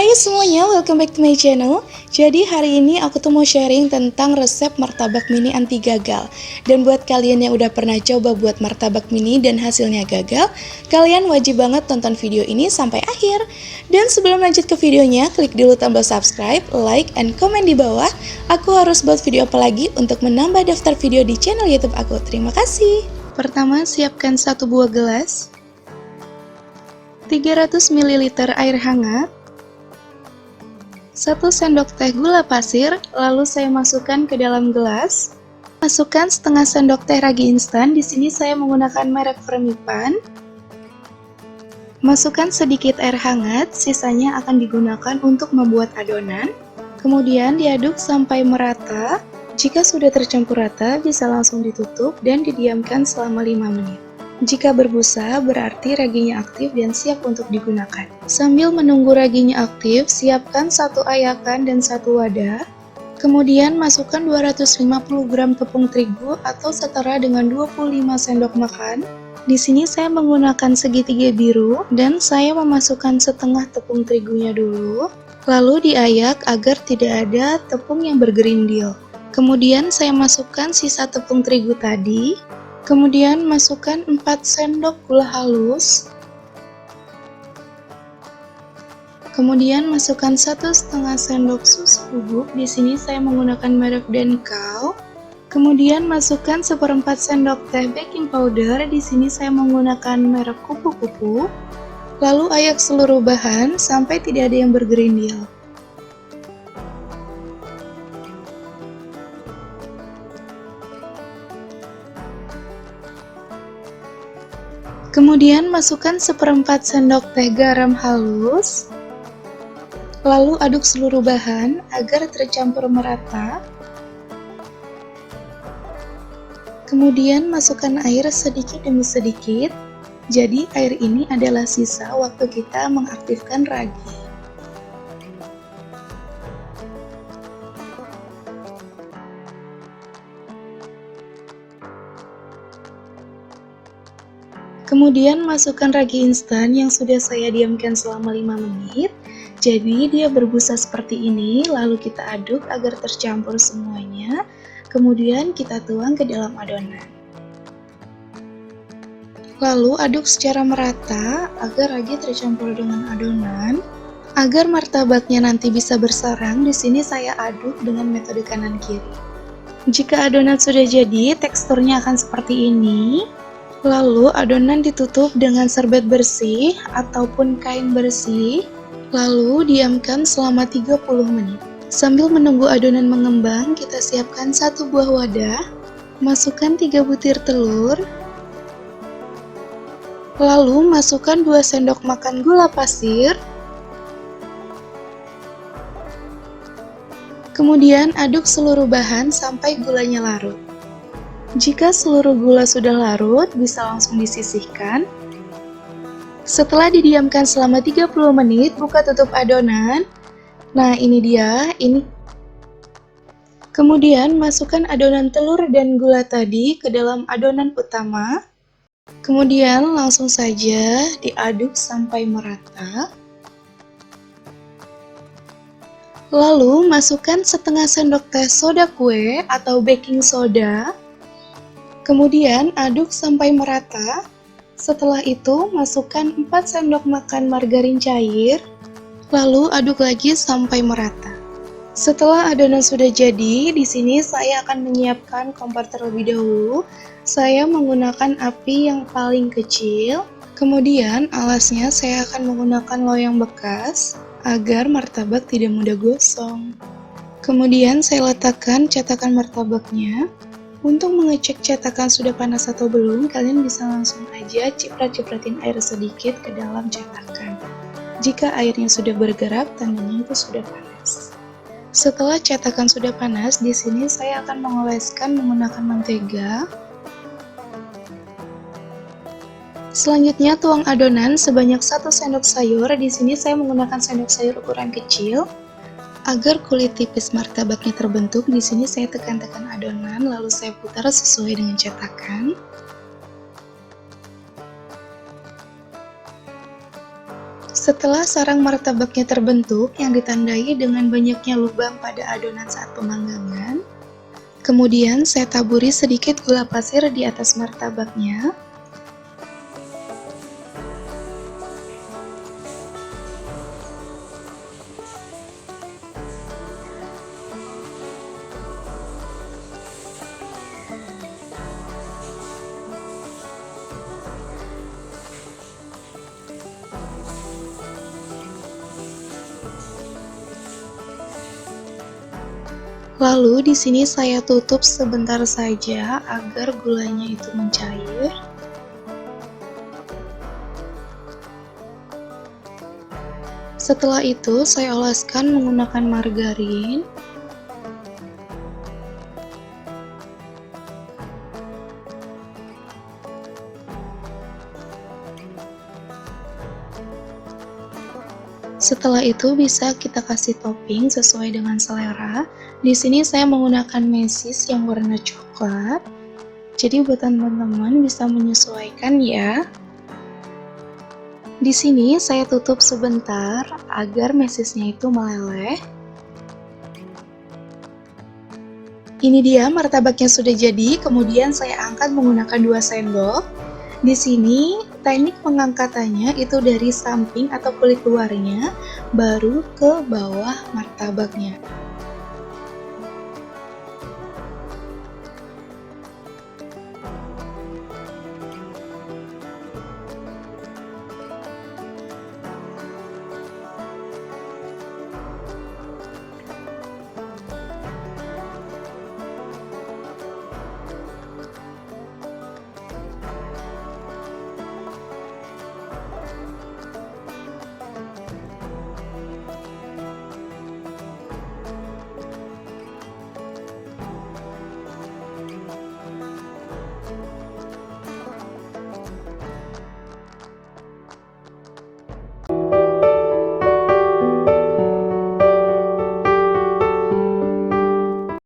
Hai semuanya, welcome back to my channel. Jadi hari ini aku tuh mau sharing tentang resep martabak mini anti gagal. Dan buat kalian yang udah pernah coba buat martabak mini dan hasilnya gagal, kalian wajib banget tonton video ini sampai akhir. Dan sebelum lanjut ke videonya, klik dulu tombol subscribe, like, and comment di bawah. Aku harus buat video apa lagi untuk menambah daftar video di channel YouTube aku. Terima kasih. Pertama, siapkan 1 buah gelas, 300 ml air hangat, 1 sendok teh gula pasir, lalu saya masukkan ke dalam gelas. Masukkan setengah sendok teh ragi instan, di sini saya menggunakan merek Fermipan. Masukkan sedikit air hangat, sisanya akan digunakan untuk membuat adonan. Kemudian diaduk sampai merata. Jika sudah tercampur rata, bisa langsung ditutup dan didiamkan selama 5 menit. Jika berbusa, berarti raginya aktif dan siap untuk digunakan. Sambil menunggu raginya aktif, siapkan 1 ayakan dan 1 wadah. Kemudian masukkan 250 gram tepung terigu atau setara dengan 25 sendok makan. Di sini saya menggunakan segitiga biru dan saya memasukkan setengah tepung terigunya dulu. Lalu diayak agar tidak ada tepung yang bergerindil. Kemudian saya masukkan sisa tepung terigu tadi. Kemudian masukkan 4 sendok gula halus. Kemudian masukkan 1,5 sendok susu bubuk. Di sini saya menggunakan merek Denkau. Kemudian masukkan 1/4 sendok teh baking powder. Di sini saya menggunakan merek kupu-kupu. Lalu ayak seluruh bahan sampai tidak ada yang bergerindil. Kemudian masukkan 1/4 sendok teh garam halus. Lalu aduk seluruh bahan agar tercampur merata. Kemudian masukkan air sedikit demi sedikit. Jadi air ini adalah sisa waktu kita mengaktifkan ragi. Kemudian masukkan ragi instan yang sudah saya diamkan selama 5 menit. Jadi dia berbusa seperti ini, lalu kita aduk agar tercampur semuanya. Kemudian kita tuang ke dalam adonan. Lalu aduk secara merata agar ragi tercampur dengan adonan. Agar martabaknya nanti bisa bersarang, di sini saya aduk dengan metode kanan kiri. Jika adonan sudah jadi, teksturnya akan seperti ini. Lalu adonan ditutup dengan serbet bersih ataupun kain bersih, lalu diamkan selama 30 menit. Sambil menunggu adonan mengembang, kita siapkan 1 buah wadah, masukkan 3 butir telur, lalu masukkan 2 sendok makan gula pasir, kemudian aduk seluruh bahan sampai gulanya larut. Jika seluruh gula sudah larut, bisa langsung disisihkan. Setelah didiamkan selama 30 menit, buka tutup adonan. Nah, ini dia, Kemudian masukkan adonan telur dan gula tadi ke dalam adonan utama. Kemudian langsung saja diaduk sampai merata. Lalu masukkan setengah sendok teh soda kue atau baking soda. Kemudian aduk sampai merata. Setelah itu masukkan 4 sendok makan margarin cair. Lalu aduk lagi sampai merata. Setelah adonan sudah jadi, di sini saya akan menyiapkan kompor terlebih dahulu. Saya menggunakan api yang paling kecil. Kemudian alasnya saya akan menggunakan loyang bekas agar martabak tidak mudah gosong. Kemudian saya letakkan cetakan martabaknya. Untuk mengecek cetakan sudah panas atau belum, kalian bisa langsung aja ciprat-cipratin air sedikit ke dalam cetakan. Jika airnya sudah bergerak, tandanya itu sudah panas. Setelah cetakan sudah panas, di sini saya akan mengoleskan menggunakan mentega. Selanjutnya tuang adonan sebanyak 1 sendok sayur. Di sini saya menggunakan sendok sayur ukuran kecil. Agar kulit tipis martabaknya terbentuk, di sini saya tekan-tekan adonan, lalu saya putar sesuai dengan cetakan. Setelah sarang martabaknya terbentuk yang ditandai dengan banyaknya lubang pada adonan saat pemanggangan, kemudian saya taburi sedikit gula pasir di atas martabaknya. Lalu di sini saya tutup sebentar saja agar gulanya itu mencair. Setelah itu saya oleskan menggunakan margarin. Setelah itu bisa kita kasih topping sesuai dengan selera. Di sini saya menggunakan mesis yang warna coklat. Jadi buat teman-teman bisa menyesuaikan ya. Di sini saya tutup sebentar agar mesisnya itu meleleh. Ini dia martabaknya sudah jadi, kemudian saya angkat menggunakan 2 sendok. Di sini teknik pengangkatannya itu dari samping atau kulit luarnya baru ke bawah martabaknya.